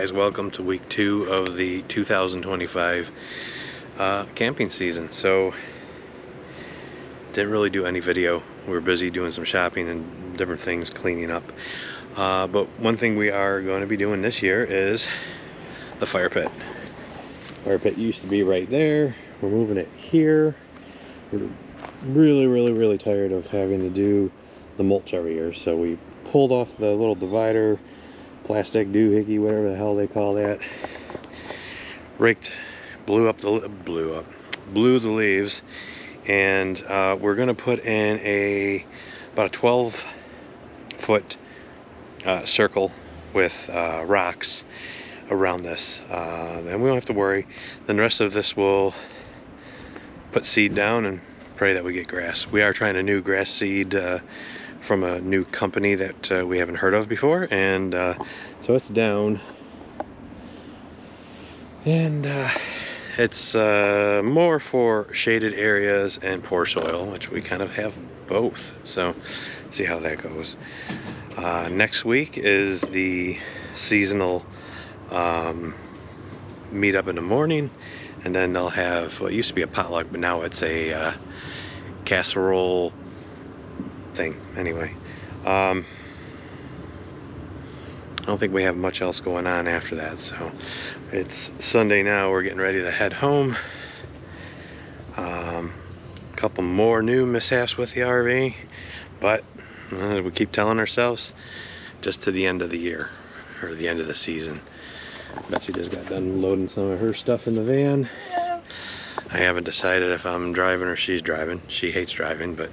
guys, welcome to week 2 of the 2025 camping season. So didn't really do any video. We were busy doing some shopping and different things, cleaning up, but one thing we are going to be doing this year is the fire pit. Fire pit used to be right there. We're moving it here. We're really tired of having to do the mulch every year, so we pulled off the little divider, plastic doohickey, whatever the hell they call that, raked, blew the leaves, and we're gonna put in about a 12-foot circle with rocks around this. Then we don't have to worry. Then the rest of this will put seed down and pray that we get grass. We are trying a new grass seed from a new company that we haven't heard of before, and so it's down, and it's more for shaded areas and poor soil, which we kind of have both, so see how that goes. Next week is the seasonal meet up in the morning, and then they'll have what used to be a potluck, but now it's a casserole thing. Anyway, I don't think we have much else going on after that, so it's Sunday now. We're getting ready to head home. Couple more new mishaps with the RV, but we keep telling ourselves just to the end of the year, or the end of the season. Betsy just got done loading some of her stuff in the van. I haven't decided if I'm driving or she's driving. She hates driving, but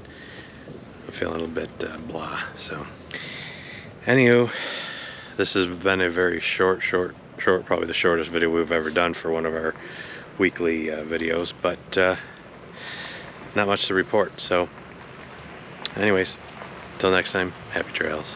I'm feeling a bit blah. So anywho, this has been a very short, probably the shortest video we've ever done for one of our weekly videos, but not much to report. So anyways, until next time, happy trails.